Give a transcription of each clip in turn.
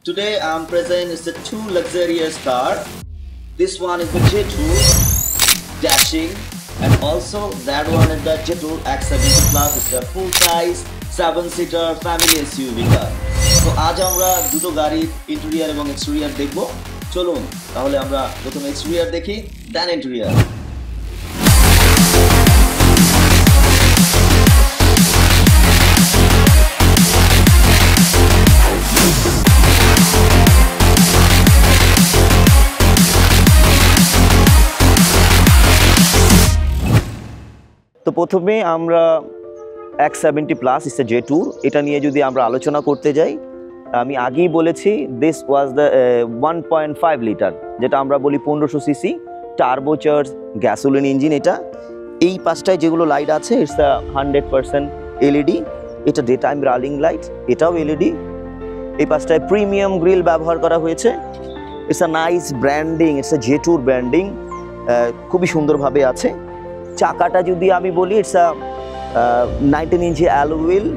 Today I'm present is the two luxurious car. This one is the J-Tour Dashing, and also that one is the J-Tour X70 Plus. It's a full size 7-seater family SUV car. তো আজ আমরা দুটো গাড়ির interior এবং exterior দেখব। চলুন তাহলে আমরা প্রথমে এক্সটেরিয়র দেখি, দেন ইন্টেরিয়র। তো প্রথমে আমরা X70 plus it's a J-Tour এটা নিয়ে যদি আমরা আলোচনা করতে যাই, আমি আগেই বলেছি দিস ওয়াজ দ্য 1.5 লিটার, যেটা আমরা বলি 1500 সিসি টার্বোচার্জ গ্যাসোলিন ইঞ্জিন। এটা এই পাঁচটায় যেগুলো লাইট আছে ইটস দ্য 100% এলইডি। এটা ডে টাইম রানিং লাইট, এটাও এলইডি। এই পাঁচটায় প্রিমিয়াম গ্রিল ব্যবহার করা হয়েছে। It's a nice branding, it's a J-Tour branding, খুবই সুন্দরভাবে আছে। চাকাটা যদি আমি বলি it's a 19 inch alloy wheel,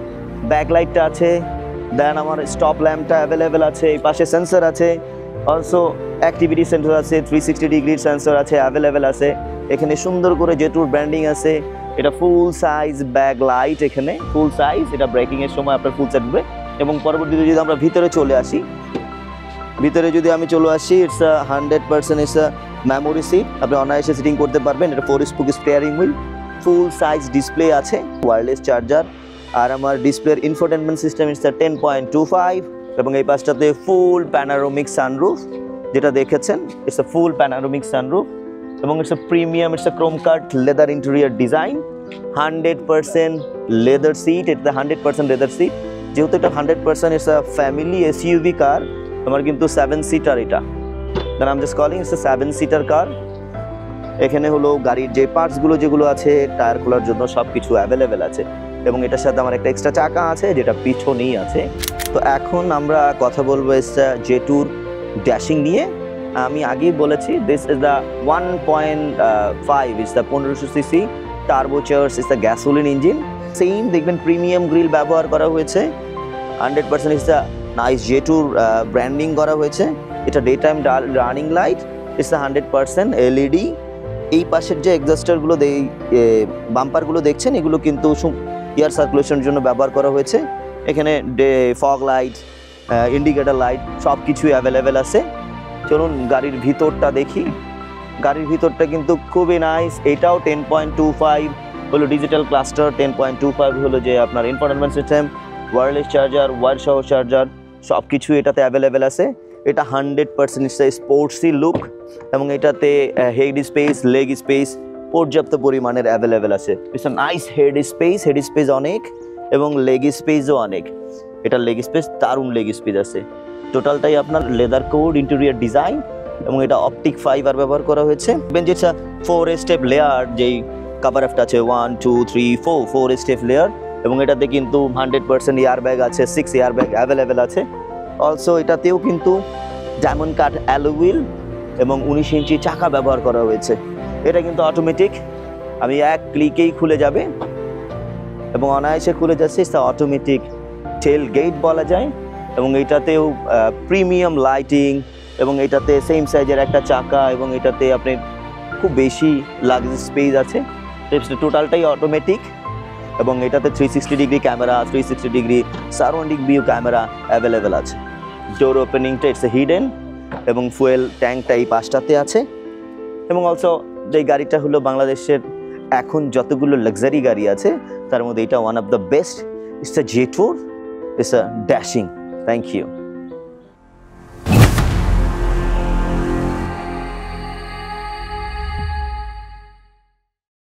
ব্যাকলাইটটা আছে, দেন আমার স্টপ ল্যাম্পটা অ্যাভেলেবেল আছে, এই পাশে সেন্সর আছে, অলসো অ্যাক্টিভিটি সেন্সর আছে, 360 ডিগ্রি সেন্সর আছে, অ্যাভেলেবেল আছে। এখানে সুন্দর করে J-Tour ব্র্যান্ডিং আছে। এটা ফুল সাইজ ব্যাকলাইট, এখানে ফুল সাইজ, এটা ব্রেকিংয়ের সময় আপনার ফুল সাইজ হবে। এবং পরবর্তীতে যদি আমরা ভিতরে চলে আসি, ভিতরে যদি আমি চলে আসি it's a 100% it's a memory seat, আপনি অনায়াসে সিটিং করতে পারবেন। এটা 4-spoke steering wheel, full size display আছে, ওয়্যারলেস চার্জার, আর আমার ডিসপ্লের ইনফোটেনমেন্ট সিস্টেম ইটস 10.25, এবং এই পাশটাতে ফুল প্যানারোমিক সানরুফ, যেটা দেখেছেন it's a full panoramic sunroof, এবং it's a premium, it's a chrome cut leather interior design, 100% leather seat. এটা 100% লেদার সিট, যেহেতু এটা 100% it's a family SUV car, আমার কিন্তু 7 সিটার এটা, then I am just calling it's a 7-seater কার। এখানে হলো গাড়ির যে পার্টসগুলো যেগুলো আছে, টায়ার খোলার জন্য সব কিছু অ্যাভেলেবেল আছে, এবং এটার সাথে আমার একটা এক্সট্রা চাকা আছে যেটা পিছনেই আছে। তো এখন আমরা কথা বলবো J-Tour ড্যাশিং নিয়ে। আমি আগেই বলেছি this is the 1.5, it's the 1500 CC turbocharge, it's the gasoline engine. Same দেখবেন প্রিমিয়াম গ্রিল ব্যবহার করা হয়েছে, 100% it's the nice J-Tour branding করা হয়েছে। এটা day time running light, it's 100% LED. এই পাশের যে এক্সস্টারগুলো বাম্পারগুলো দেখছেন, এগুলো কিন্তু এয়ার সার্কুলেশনের জন্য ব্যবহার করা হয়েছে। এখানে ফগ লাইট, ইন্ডিকেটার লাইট সব কিছুই অ্যাভেলেবেল আছে। চলুন গাড়ির ভিতরটা দেখি। গাড়ির ভিতরটা কিন্তু খুবই নাইস। এটাও 10.25 হলো ডিজিটাল ক্লাস্টার, 10.25 হলো যে আপনার infotainment system, wireless charger, wire সহ চার্জার, সব কিছু এটাতে অ্যাভেলেবেল আছে। এটা 100% স্পোর্টসি লুক, এবং এটাতে হেড স্পেস, লেগ স্পেস পর্যাপ্ত পরিমাণের অ্যাভেলেবেল আছে। It's a nice head space অনেক, এবং লেগ স্পেসও অনেক। এটা লেগ স্পেস, দারুণ লেগ স্পেস আছে। টোটালটাই আপনার লেদার কোড ইন্টেরিয়র ডিজাইন, এবং এটা অপটিক ফাইবার ব্যবহার করা হয়েছে। যেটা 4 স্টেপ লেয়ার, যেই কাভার অ্যাফটা আছে 1 2 3 4 স্টেপ লেয়ার, এবং এটাতে কিন্তু 100% এয়ার ব্যাগ আছে, 6 এয়ার ব্যাগ অ্যাভেলেবেল আছে। অলসো এটাতেও কিন্তু ডায়মন্ড কাট অ্যালয় হুইল এবং 19 ইঞ্চি চাকা ব্যবহার করা হয়েছে। এটা কিন্তু অটোমেটিক, আমি এক ক্লিকেই খুলে যাবে, এবং অনায়াসে খুলে যাচ্ছে। অটোমেটিক টেল গেট বলা যায়, এবং এটাতেও প্রিমিয়াম লাইটিং, এবং এটাতে সেম সাইজের একটা চাকা, এবং এটাতে আপনি খুব বেশি লাগেজ স্পেস আছে। টোটালটাই অটোমেটিক, এবং এটাতে 360 degree camera, 360 degree surrounding view camera available আছে। ডোর ওপেনিংটা ইটস এ হিডেন, এবং ফুয়েল ট্যাঙ্কটা এই পাশটাতে আছে। এবং অলসো যে গাড়িটা হলো বাংলাদেশের এখন যতগুলো লাক্সারি গাড়ি আছে তার মধ্যে এটা one of the best. It's a J-Tour, it's a dashing. Thank you.